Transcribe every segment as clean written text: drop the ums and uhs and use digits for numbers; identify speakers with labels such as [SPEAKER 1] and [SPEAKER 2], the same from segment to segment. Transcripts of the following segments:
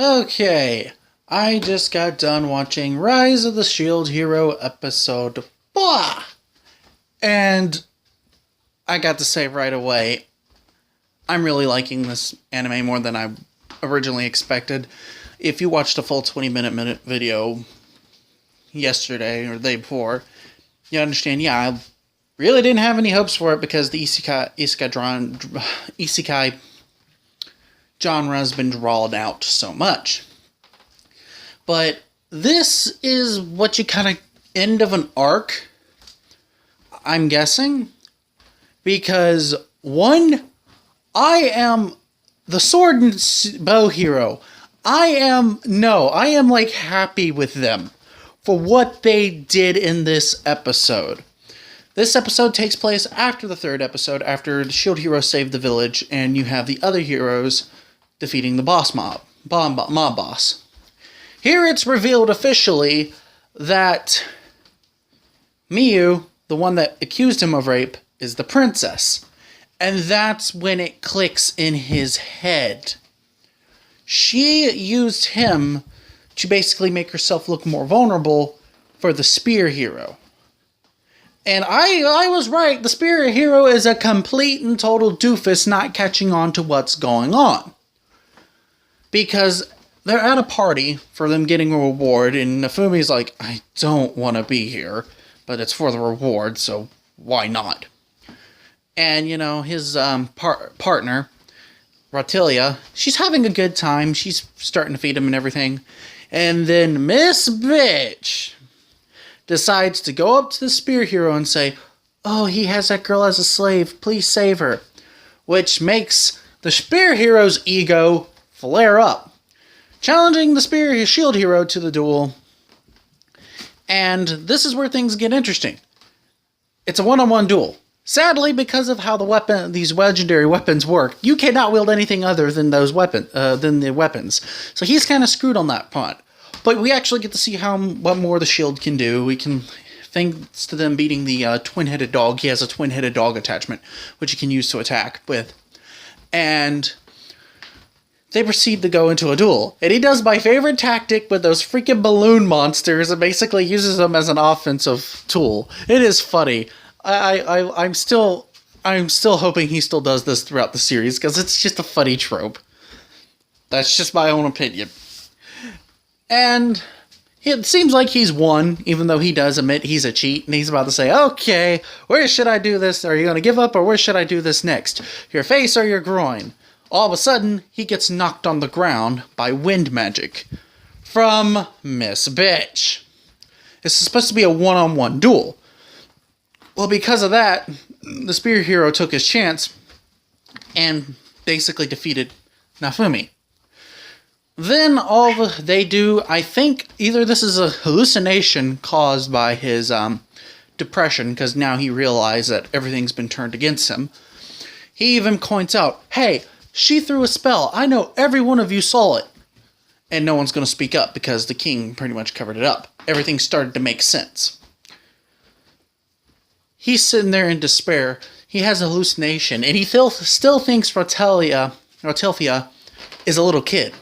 [SPEAKER 1] Okay, I just got done watching Rise of the Shield Hero episode 4. And I got to say right away, I'm really liking this anime more than I originally expected. If you watched a full 20-minute video yesterday or the day before, you understand, I really didn't have any hopes for it because the isekai genre has been drawn out so much. But this is what you kind of end of an arc, I'm guessing. Because, one, I am the sword and bow hero. I am like happy with them for what they did in this episode. This episode takes place after the third episode, after the shield hero saved the village, and you have the other heroes defeating the mob boss. Here it's revealed officially that Miyu, the one that accused him of rape, is the princess. And that's when it clicks in his head. She used him to basically make herself look more vulnerable for the spear hero. And I was right. The spear hero is a complete and total doofus not catching on to what's going on. Because they're at a party for them getting a reward, and Nafumi's like, I don't want to be here, but it's for the reward, so why not? And, his partner, Raphtalia, she's having a good time. She's starting to feed him and everything. And then Miss Bitch decides to go up to the spear hero and say, oh, he has that girl as a slave. Please save her. Which makes the spear hero's ego flare up, challenging the shield hero to the duel. And this is where things get interesting. It's a one-on-one duel. Sadly, because of how these legendary weapons work, you cannot wield anything other than the weapons. So he's kind of screwed on that front. But we actually get to see what more the shield can do. We can, thanks to them beating the twin-headed dog, he has a twin-headed dog attachment, which he can use to attack with. And they proceed to go into a duel. And he does my favorite tactic with those freaking balloon monsters and basically uses them as an offensive tool. It is funny. I'm still hoping he still does this throughout the series because it's just a funny trope. That's just my own opinion. And it seems like he's won, even though he does admit he's a cheat, and he's about to say, okay, where should I do this? Are you going to give up, or where should I do this next? Your face or your groin? All of a sudden, he gets knocked on the ground by wind magic from Miss Bitch. This is supposed to be a one-on-one duel. Well, because of that, the spear hero took his chance and basically defeated Nafumi. Then they do, I think, either this is a hallucination caused by his depression, because now he realized that everything's been turned against him. He even points out, hey, she threw a spell. I know every one of you saw it. And no one's going to speak up because the king pretty much covered it up. Everything started to make sense. He's sitting there in despair. He has a hallucination. And he still thinks Raphtalia is a little kid.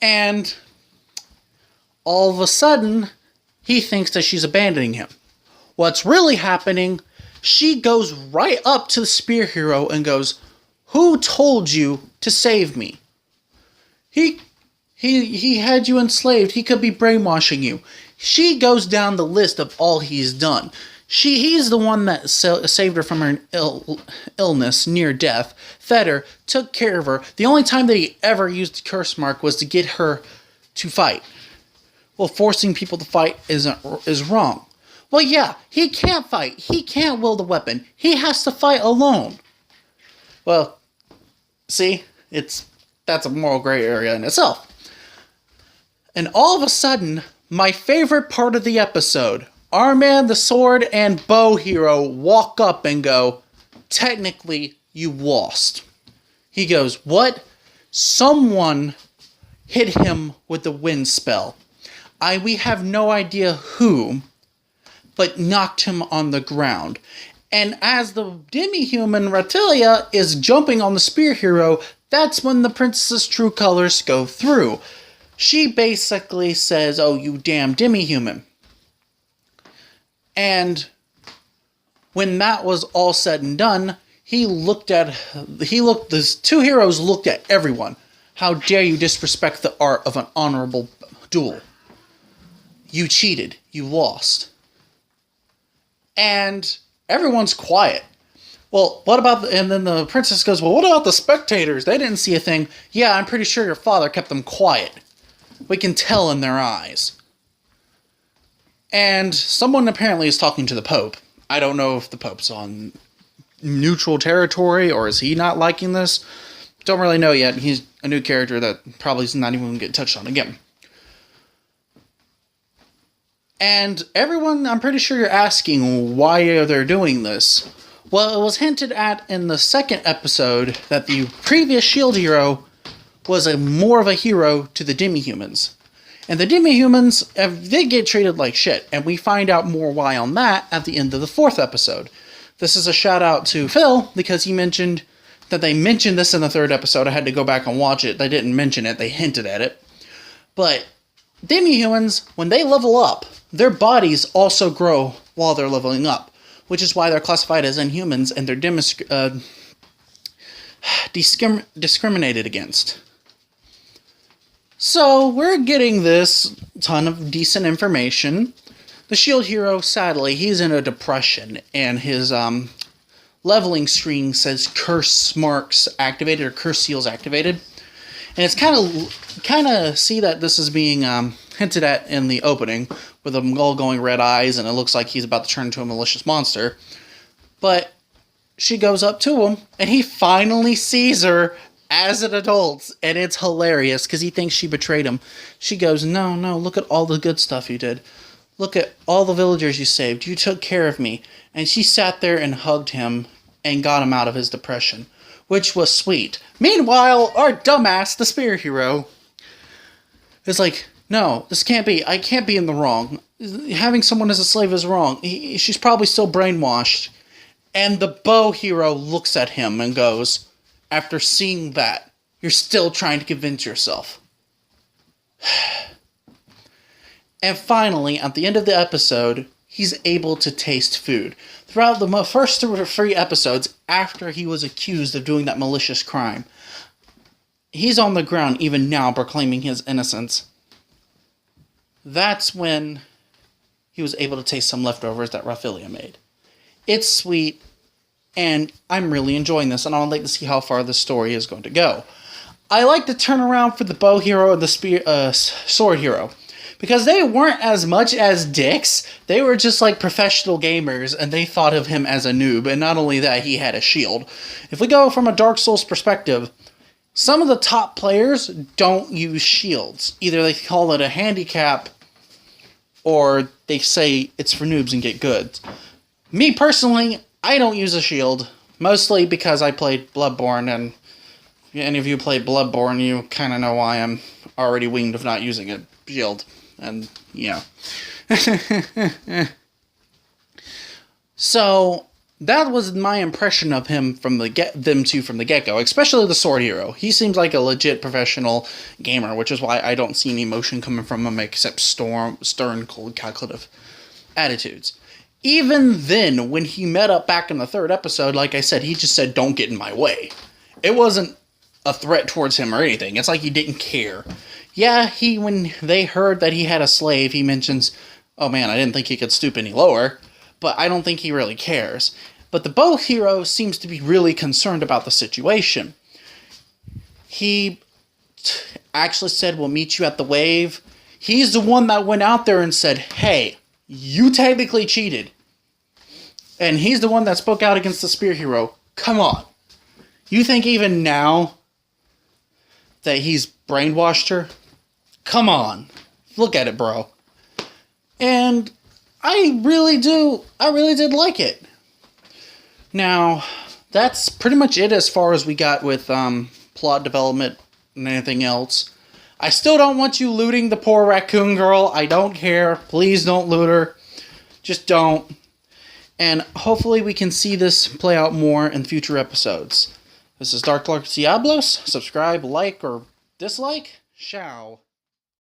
[SPEAKER 1] And all of a sudden, he thinks that she's abandoning him. What's really happening, she goes right up to the spear hero and goes, who told you to save me? He had you enslaved. He could be brainwashing you. She goes down the list of all he's done. He's the one that saved her from her illness, near death, fed her, took care of her. The only time that he ever used the curse mark was to get her to fight. Well, forcing people to fight is wrong. Well, yeah, he can't fight. He can't wield a weapon. He has to fight alone. Well, see, that's a moral gray area in itself. And all of a sudden, my favorite part of the episode, our man, the sword and bow hero, walk up and go, technically, you lost. He goes, what? Someone hit him with the wind spell. We have no idea who, but knocked him on the ground. And as the demi-human Raphtalia is jumping on the spear hero, That's when the princess's true colors go through. She basically says, "Oh, you damn demi-human." And when that was all said and done, the two heroes looked at everyone. "How dare you disrespect the art of an honorable duel? You cheated. You lost." And everyone's quiet. "Well, what about and then the princess goes, "Well, what about the spectators? They didn't see a thing." "Yeah, I'm pretty sure your father kept them quiet. We can tell in their eyes." And someone apparently is talking to the Pope. I don't know if the Pope's on neutral territory or is he not liking this. Don't really know yet. He's a new character that probably is not even going to get touched on again. And everyone, I'm pretty sure you're asking why are they doing this. Well, it was hinted at in the second episode that the previous S.H.I.E.L.D. hero was more of a hero to the demi-humans. And the demi-humans, they get treated like shit. And we find out more why on that at the end of the fourth episode. This is a shout out to Phil because he mentioned that they mentioned this in the third episode. I had to go back and watch it. They didn't mention it. They hinted at it. But demi-humans, when they level up, their bodies also grow while they're leveling up, which is why they're classified as inhumans and they're discriminated against. So we're getting this ton of decent information. The S.H.I.E.L.D. hero, sadly, he's in a depression, and his leveling screen says curse marks activated or curse seals activated. And it's kind of see that this is being hinted at in the opening with them all going red eyes, and it looks like he's about to turn into a malicious monster. But she goes up to him, and he finally sees her as an adult, and it's hilarious because he thinks she betrayed him. She goes, no, look at all the good stuff you did. Look at all the villagers you saved. You took care of me. And she sat there and hugged him and got him out of his depression, which was sweet. Meanwhile, our dumbass, the spear hero, is like, no, this can't be. I can't be in the wrong. Having someone as a slave is wrong. She's probably still brainwashed. And the bow hero looks at him and goes, after seeing that, you're still trying to convince yourself. And finally, at the end of the episode, he's able to taste food. Throughout the first 3 episodes, after he was accused of doing that malicious crime, he's on the ground even now proclaiming his innocence. That's when he was able to taste some leftovers that Raphtalia made. It's sweet, and I'm really enjoying this, and I'd like to see how far the story is going to go. I like the turnaround for the bow hero and the sword hero, because they weren't as much as dicks. They were just like professional gamers, and they thought of him as a noob, and not only that, he had a shield. If we go from a Dark Souls perspective, some of the top players don't use shields. Either they call it a handicap, or they say it's for noobs and get good. Me personally, I don't use a shield, mostly because I played Bloodborne, and if any of you played Bloodborne, you kind of know why I'm already weaned of not using a shield, and yeah. So that was my impression of him from the get-go, especially the sword hero. He seems like a legit professional gamer, which is why I don't see any emotion coming from him except stern, cold, calculative attitudes. Even then, when he met up back in the third episode, like I said, he just said, don't get in my way. It wasn't a threat towards him or anything. It's like he didn't care. Yeah, when they heard that he had a slave, he mentions, oh man, I didn't think he could stoop any lower. But I don't think he really cares. But the bow hero seems to be really concerned about the situation. He actually said, we'll meet you at the wave. He's the one that went out there and said, hey, you technically cheated. And he's the one that spoke out against the spear hero. Come on. You think even now that he's brainwashed her? Come on. Look at it, bro. And I really did like it. Now, that's pretty much it as far as we got with plot development and anything else. I still don't want you looting the poor raccoon girl. I don't care. Please don't loot her. Just don't. And hopefully we can see this play out more in future episodes. This is Dark Lord Diablos. Subscribe, like, or dislike. Ciao.